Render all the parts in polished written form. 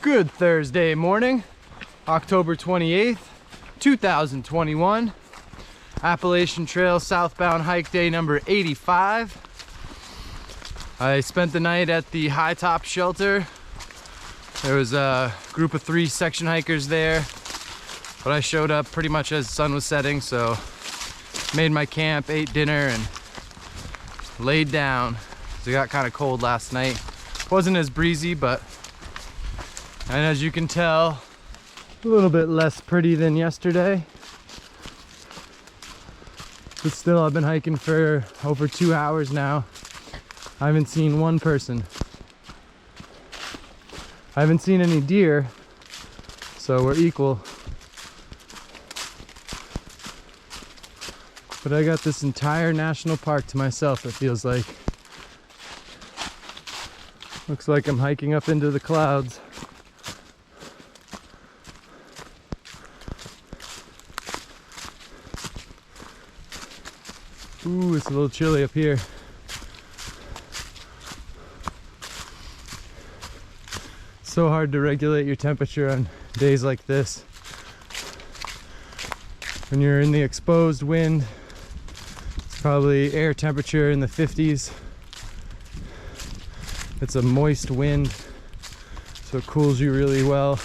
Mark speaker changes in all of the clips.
Speaker 1: Good Thursday morning, October 28th, 2021. Appalachian Trail southbound hike day number 85. I spent the night at the high top shelter. There was a group of 3 section hikers there, but I showed up pretty much as the sun was setting, so made my camp, ate dinner, and laid down. It got kind of cold last night. Wasn't as breezy, but and as you can tell, a little bit less pretty than yesterday. But still, I've been hiking for over 2 hours now. I haven't seen one person. I haven't seen any deer, so we're equal. But I got this entire national park to myself, it feels like. Looks like I'm hiking up into the clouds. Ooh, it's a little chilly up here. So hard to regulate your temperature on days like this. When you're in the exposed wind, it's probably air temperature in the 50s. It's a moist wind, so it cools you really well.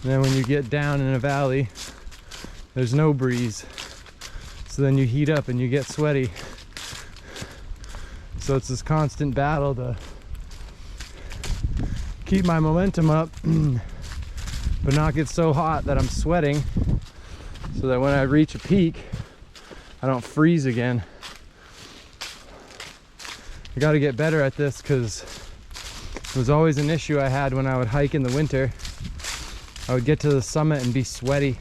Speaker 1: And then when you get down in a valley, there's no breeze. So then you heat up and you get sweaty. So it's this constant battle to keep my momentum up, but not get so hot that I'm sweating, so that when I reach a peak, I don't freeze again. I gotta get better at this because it was always an issue I had when I would hike in the winter. I would get to the summit and be sweaty.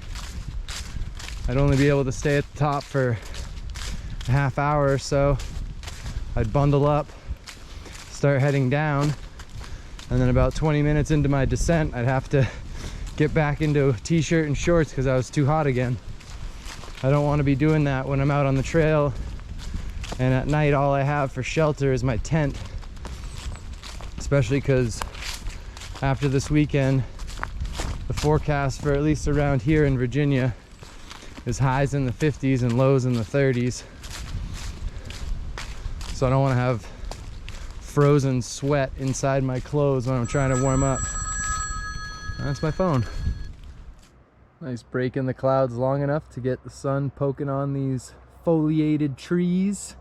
Speaker 1: I'd only be able to stay at the top for a half hour or so. I'd bundle up, start heading down, and then about 20 minutes into my descent, I'd have to get back into a t-shirt and shorts because I was too hot again. I don't want to be doing that when I'm out on the trail, and at night all I have for shelter is my tent. Especially because after this weekend, the forecast for at least around here in Virginia is highs in the 50s and lows in the 30s. So I don't want to have frozen sweat inside my clothes when I'm trying to warm up. That's my phone. Nice break in the clouds long enough to get the sun poking on these foliated trees.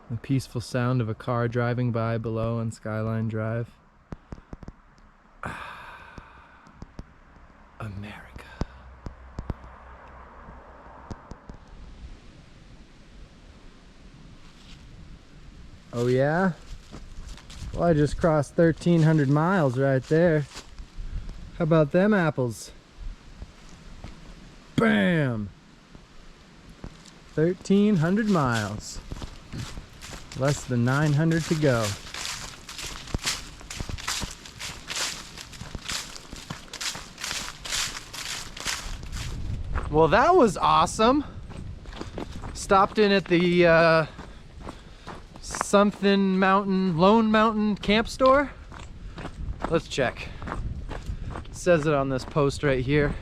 Speaker 1: The peaceful sound of a car driving by below on Skyline Drive. America. Oh yeah? Well, I just crossed 1,300 miles right there. How about them apples? Bam! 1,300 miles. Less than 900 to go. Well, that was awesome. Stopped in at the something mountain, Lone Mountain camp store. Let's check. It says it on this post right here.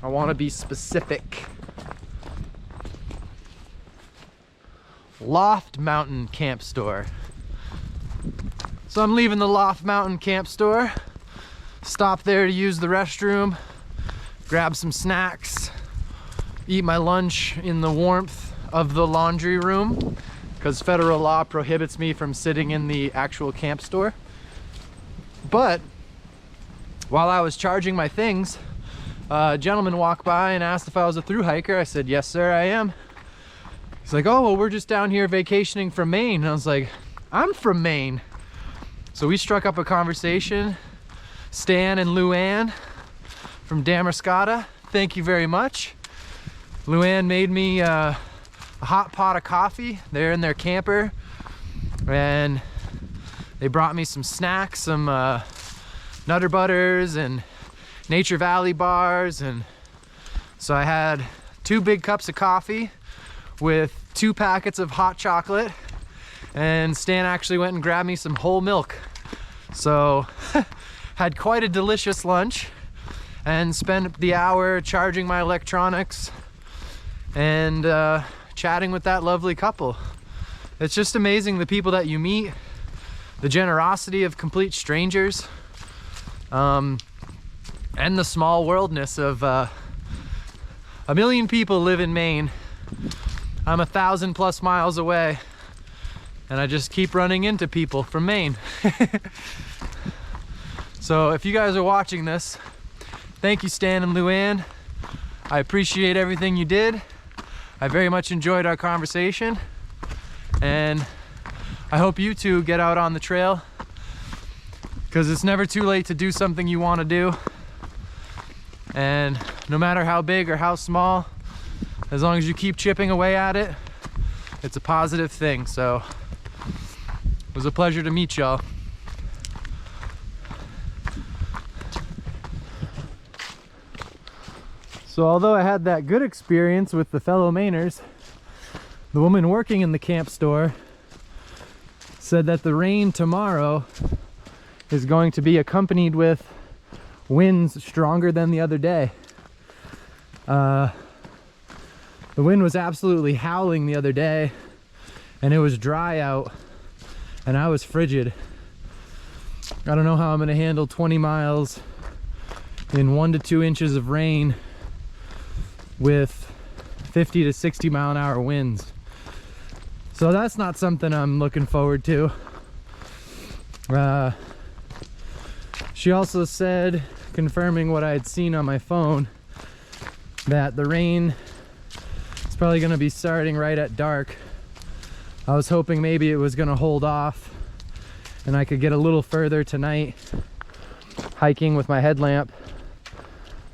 Speaker 1: I want to be specific. Loft Mountain Camp Store. So I'm leaving the Loft Mountain Camp Store. Stop there to use the restroom, grab some snacks, eat my lunch in the warmth of the laundry room, because federal law prohibits me from sitting in the actual camp store. But while I was charging my things, a gentleman walked by and asked if I was a thru hiker. I said, yes sir, I am. He's like, oh, well, we're just down here vacationing from Maine. And I was like, I'm from Maine. So we struck up a conversation. Stan and Luann from Damascotta, thank you very much. Luann made me a hot pot of coffee there in their camper. And they brought me some snacks, some Nutter Butters and Nature Valley bars. And so I had 2 big cups of coffee with 2 packets of hot chocolate, and Stan actually went and grabbed me some whole milk. So had quite a delicious lunch and spent the hour charging my electronics and chatting with that lovely couple. It's just amazing the people that you meet, the generosity of complete strangers, and the small worldness of a million people live in Maine. I'm 1,000+ miles away, and I just keep running into people from Maine. So if you guys are watching this, thank you, Stan and Luann. I appreciate everything you did. I very much enjoyed our conversation, and I hope you two get out on the trail, because it's never too late to do something you want to do. And no matter how big or how small, as long as you keep chipping away at it, it's a positive thing. So it was a pleasure to meet y'all. So although I had that good experience with the fellow Mainers, the woman working in the camp store said that the rain tomorrow is going to be accompanied with winds stronger than the other day. The wind was absolutely howling the other day, and it was dry out, and I was frigid. I don't know how I'm gonna handle 20 miles in 1 to 2 inches of rain with 50 to 60 mile an hour winds. So that's not something I'm looking forward to. She also said, confirming what I had seen on my phone, that the rain is probably going to be starting right at dark. I was hoping maybe it was going to hold off and I could get a little further tonight hiking with my headlamp,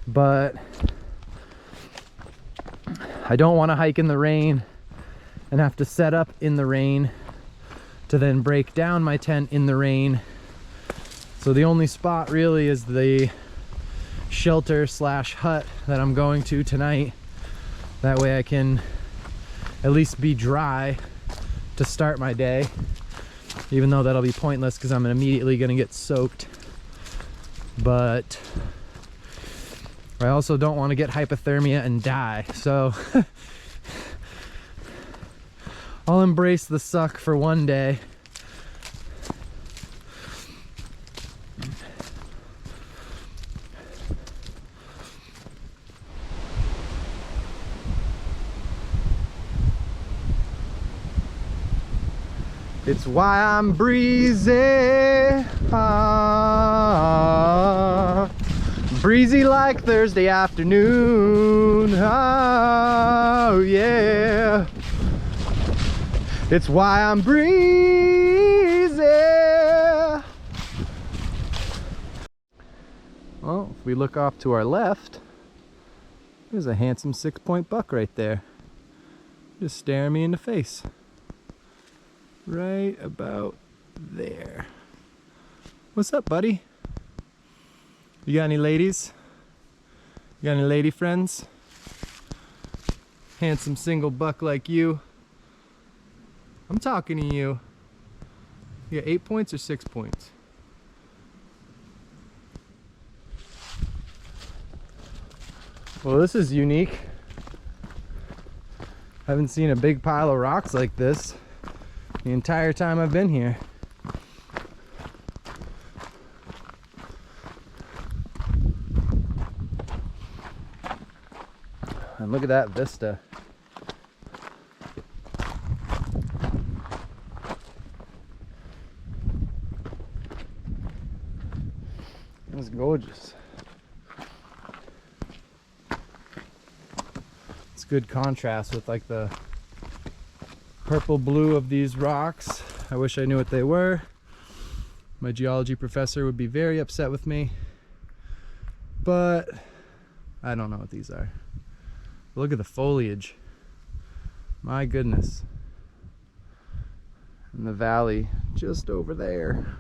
Speaker 1: but I don't want to hike in the rain and have to set up in the rain to then break down my tent in the rain. So the only spot really is the shelter slash hut that I'm going to tonight. That way I can at least be dry to start my day, even though that'll be pointless because I'm immediately going to get soaked. But I also don't want to get hypothermia and die, so I'll embrace the suck for one day. It's why I'm breezy. Breezy like Thursday afternoon. Oh yeah. It's why I'm breezy. Well, if we look off to our left, there's a handsome 6-point buck right there, just staring me in the face. Right about there. What's up, buddy? You got any ladies? You got any lady friends? Handsome single buck like you. I'm talking to you. You got 8 points or 6 points? Well, this is unique. I haven't seen a big pile of rocks like this the entire time I've been here. And look at that vista. It's gorgeous. It's good contrast with like the purple blue of these rocks. I wish I knew what they were. My geology professor would be very upset with me, but I don't know what these are. Look at the foliage. My goodness. And the valley just over there.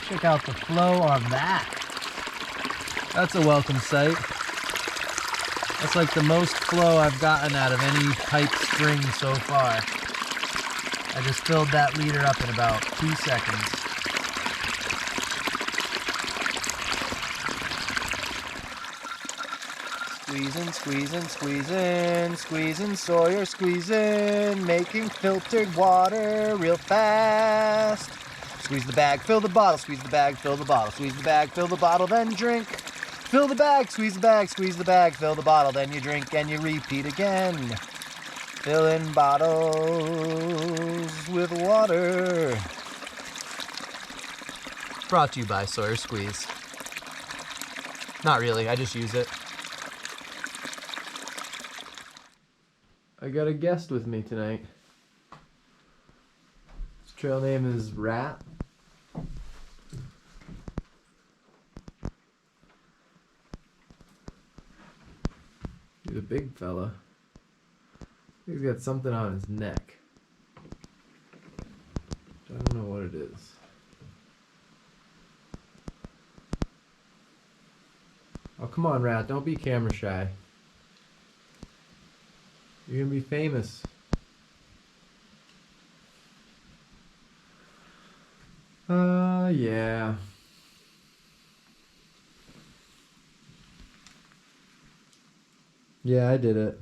Speaker 1: Check out the flow on that. That's a welcome sight. That's like the most flow I've gotten out of any pipe string so far. I just filled that leader up in about 2 seconds. Squeezin', squeezin', squeezin', squeezin', Sawyer, squeezin', making filtered water real fast. Squeeze the bag, fill the bottle, squeeze the bag, fill the bottle, squeeze the bag, fill the bottle, then drink. Fill the bag, squeeze the bag, squeeze the bag, fill the bottle, then you drink and you repeat again. Filling bottles with water. Brought to you by Sawyer Squeeze. Not really, I just use it. I got a guest with me tonight. His trail name is Rat. He's a big fella. He's got something on his neck. I don't know what it is. Oh, come on, Rat. Don't be camera shy. You're gonna be famous. Yeah. Yeah, I did it.